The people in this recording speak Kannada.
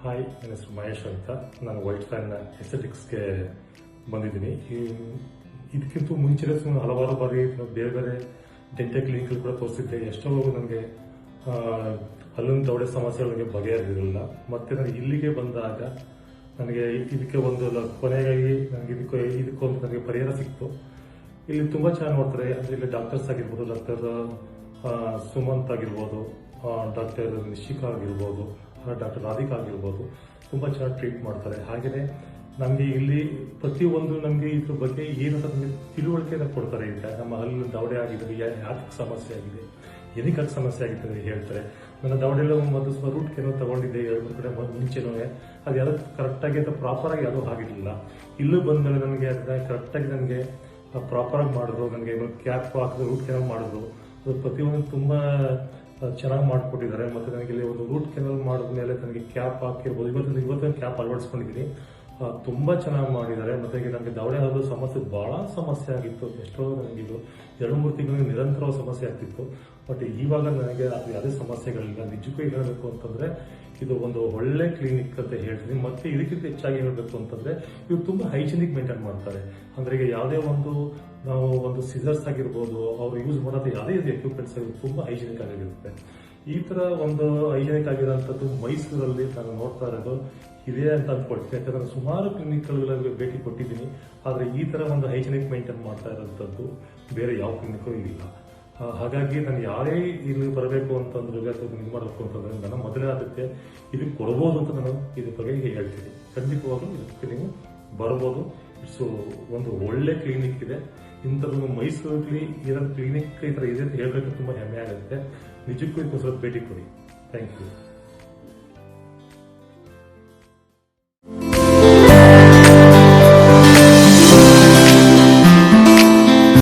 ಹಾಯ್, ನನ್ನ ಹೆಸರು ಮಹೇಶ್ ಅಂತ. ನಾನು ವೈಟ್ ಫ್ಯಾನ್ ಎಸ್ಥೆಟಿಕ್ಸ್ಗೆ ಬಂದಿದ್ದೀನಿ. ಇದಕ್ಕಿಂತ ಮುಂಚೆ ಹಲವಾರು ಬಾರಿ ಬೇರೆ ಬೇರೆ ಡೆಂಟಲ್ ಕ್ಲಿನಿಕ್ ಕೂಡ ತೋರಿಸಿದ್ದೆ. ಎಷ್ಟೋ ನನಗೆ ಹಲ್ಲಿನ ದವಡೆ ಸಮಸ್ಯೆಗಳಿಗೆ ಬಗೆಹರಿರಲಿಲ್ಲ. ಮತ್ತೆ ನನಗೆ ಇಲ್ಲಿಗೆ ಬಂದಾಗ ನನಗೆ ಇದಕ್ಕೆ ಒಂದು ಕೊನೆಗಾಗಿ ನನಗೆ ಇದಕ್ಕೊಂದು ನನಗೆ ಪರಿಹಾರ ಸಿಕ್ತು. ಇಲ್ಲಿ ತುಂಬಾ ಚೆನ್ನಾಗಿ ನೋಡ್ತಾರೆ. ಅಂದ್ರೆ ಇಲ್ಲಿ ಡಾಕ್ಟರ್ಸ್ ಆಗಿರ್ಬೋದು, ಡಾಕ್ಟರ್ ಸುಮಂತ್ ಆಗಿರ್ಬೋದು, ಡಾಕ್ಟರ್ ನಿಶಿಕಾ ಆಗಿರ್ಬೋದು, ಡಾಕ್ಟರ್ ರಾಧಿಕಾ ಆಗಿರ್ಬೋದು, ತುಂಬಾ ಚೆನ್ನಾಗಿ ಟ್ರೀಟ್ ಮಾಡ್ತಾರೆ. ಹಾಗೆಯೇ ನಮಗೆ ಇಲ್ಲಿ ಪ್ರತಿಯೊಂದು ನಮಗೆ ಇದ್ರ ಬಗ್ಗೆ ಏನಂತ ನಮಗೆ ತಿಳುವಳಿಕೆಯನ್ನು ಕೊಡ್ತಾರೆ. ಈಗ ನಮ್ಮ ಹಲ್ಲು ದವಡೆ ಆಗಿದೆ, ಯಾಕೆ ಸಮಸ್ಯೆ ಆಗಿದೆ, ಏನಕ್ಕಾಗಿ ಸಮಸ್ಯೆ ಆಗಿದೆ ಅಂತ ಹೇಳ್ತಾರೆ. ನನ್ನ ದವಡೆಲ್ಲ ಮೊದಲು ಸ್ವಲ್ಪ ರೂಟ್ ಕೆನೋ ತಗೊಂಡಿದ್ದೆ 2-3 ಕಡೆ ಮುಂಚೆನೂ. ಅದು ಯಾರು ಕರೆಕ್ಟಾಗಿ ಅಥವಾ ಪ್ರಾಪರ್ ಆಗಿ ಯಾವುದೂ ಆಗಿರಲಿಲ್ಲ. ಇಲ್ಲೂ ಬಂದ್ಮೇಲೆ ನನಗೆ ಅದನ್ನ ಕರೆಕ್ಟಾಗಿ ನನಗೆ ಪ್ರಾಪರ್ ಆಗಿ ಮಾಡಿದ್ರು. ನನಗೆ ಕ್ಯಾಪ್ ಹಾಕಿದ್ರು, ರೂಟ್ ಕೆನಲ್ ಮಾಡಿದ್ರು. ಅದು ಪ್ರತಿಯೊಂದು ತುಂಬಾ ಚೆನ್ನಾಗಿ ಮಾಡಿಕೊಟ್ಟಿದ್ದಾರೆ. ಮತ್ತೆ ನನಗೆ ಇಲ್ಲಿ ಒಂದು ರೂಟ್ ಕೆನಲ್ ಮಾಡಿದ್ಮೇಲೆ ನನಗೆ ಕ್ಯಾಪ್ ಹಾಕಿರ್ಬೋದು. ಇವತ್ತು ಕ್ಯಾಪ್ ಅಳವಡಿಸ್ಕೊಂಡಿದ್ದೀನಿ. ತುಂಬಾ ಚೆನ್ನಾಗಿ ಮಾಡಿದ್ದಾರೆ. ಮತ್ತೆ ನನಗೆ ದವಡೆ ಹಲ್ಲು ಸಮಸ್ಯೆ ಬಹಳ ಸಮಸ್ಯೆ ಆಗಿತ್ತು. ಎಷ್ಟೋ ನನಗಿದು 2-3 ತಿಂಗಳಿಗೆ ನಿರಂತರವಾದ ಸಮಸ್ಯೆ ಆಗ್ತಿತ್ತು. ಬಟ್ ಇವಾಗ ನನಗೆ ಅದು ಯಾವುದೇ ಸಮಸ್ಯೆಗಳಿಲ್ಲ. ನಿಜಕ್ಕೂ ಹೇಳಬೇಕು ಅಂತಂದ್ರೆ ಇದು ಒಂದು ಒಳ್ಳೆ ಕ್ಲಿನಿಕ್ ಅಂತ ಹೇಳ್ತೀನಿ. ಮತ್ತೆ ಇದಕ್ಕಿಂತ ಹೆಚ್ಚಾಗಿ ಹೇಳಬೇಕು ಅಂತಂದ್ರೆ ಇವ್ರು ತುಂಬಾ ಹೈಜಿನಿಕ್ ಮೇಂಟೈನ್ ಮಾಡ್ತಾರೆ. ಅಂದ್ರೆ ಈಗ ಯಾವುದೇ ನಾವು ಒಂದು ಸಿಸರ್ಸ್ ಆಗಿರ್ಬೋದು, ಅವ್ರು ಯೂಸ್ ಮಾಡೋದು ಯಾವುದೇ ಎಕ್ವಿಪ್ಮೆಂಟ್ಸ್ ತುಂಬಾ ಹೈಜಿನಿಕ್ ಆಗಿರುತ್ತೆ. ಈ ತರ ಒಂದು ಹೈಜಿನಿಕ್ ಆಗಿರೋಂಥದ್ದು ಮೈಸೂರಲ್ಲಿ ನಾನು ನೋಡ್ತಾ ಇರೋದು ಇದೆ ಅಂತ ಅನ್ಕೊಳ್ತೀನಿ. ಯಾಕಂದ್ರೆ ನಾನು ಸುಮಾರು ಕ್ಲಿನಿಕ್ಗಳಿಗೆ ಭೇಟಿ ಕೊಟ್ಟಿದ್ದೀನಿ. ಆದ್ರೆ ಈ ತರ ಒಂದು ಹೈಜಿನಿಕ್ ಮೇಂಟೈನ್ ಮಾಡ್ತಾ ಇರೋಂಥದ್ದು ಬೇರೆ ಯಾವ ಕ್ಲಿನಿಕ್ಗೂ ಇಲ್ಲ. ಹಾಗಾಗಿ ನಾನು ಯಾರೇ ಇಲ್ಲಿ ಬರಬೇಕು ಅಂತಂದ್ರೆ ಅಥವಾ ಇದು ಮಾಡಬೇಕು ಅಂತಂದ್ರೆ ನನ್ನ ಮೊದಲೇ ಆದ್ಯತೆ ಇದಕ್ಕೆ ಕೊಡ್ಬೋದು ಅಂತ ನಾನು ಇದ್ರ ಬಗ್ಗೆ ಹೇಳ್ತೀನಿ. ಖಂಡಿತವಾಗ್ಲೂ ಇದಕ್ಕೆ ನೀವು ಬರ್ಬೋದು. ಇಟ್ಸ್ ಒಂದು ಒಳ್ಳೆ ಕ್ಲಿನಿಕ್ ಇದೆ. ಇಂಥದ್ದು ಮೈಸೂರಲ್ಲಿ ಇರೋ ಕ್ಲಿನಿಕ್ ಈ ಥರ ಇದೆ ಅಂತ ಹೇಳ್ಬೇಕು, ತುಂಬಾ ಹೆಮ್ಮೆ ಆಗುತ್ತೆ. ನಿಜಕ್ಕೂ ಇದಕ್ಕೊಂದು ಸ್ವಲ್ಪ ಭೇಟಿ ಕೊಡಿ. Thank you.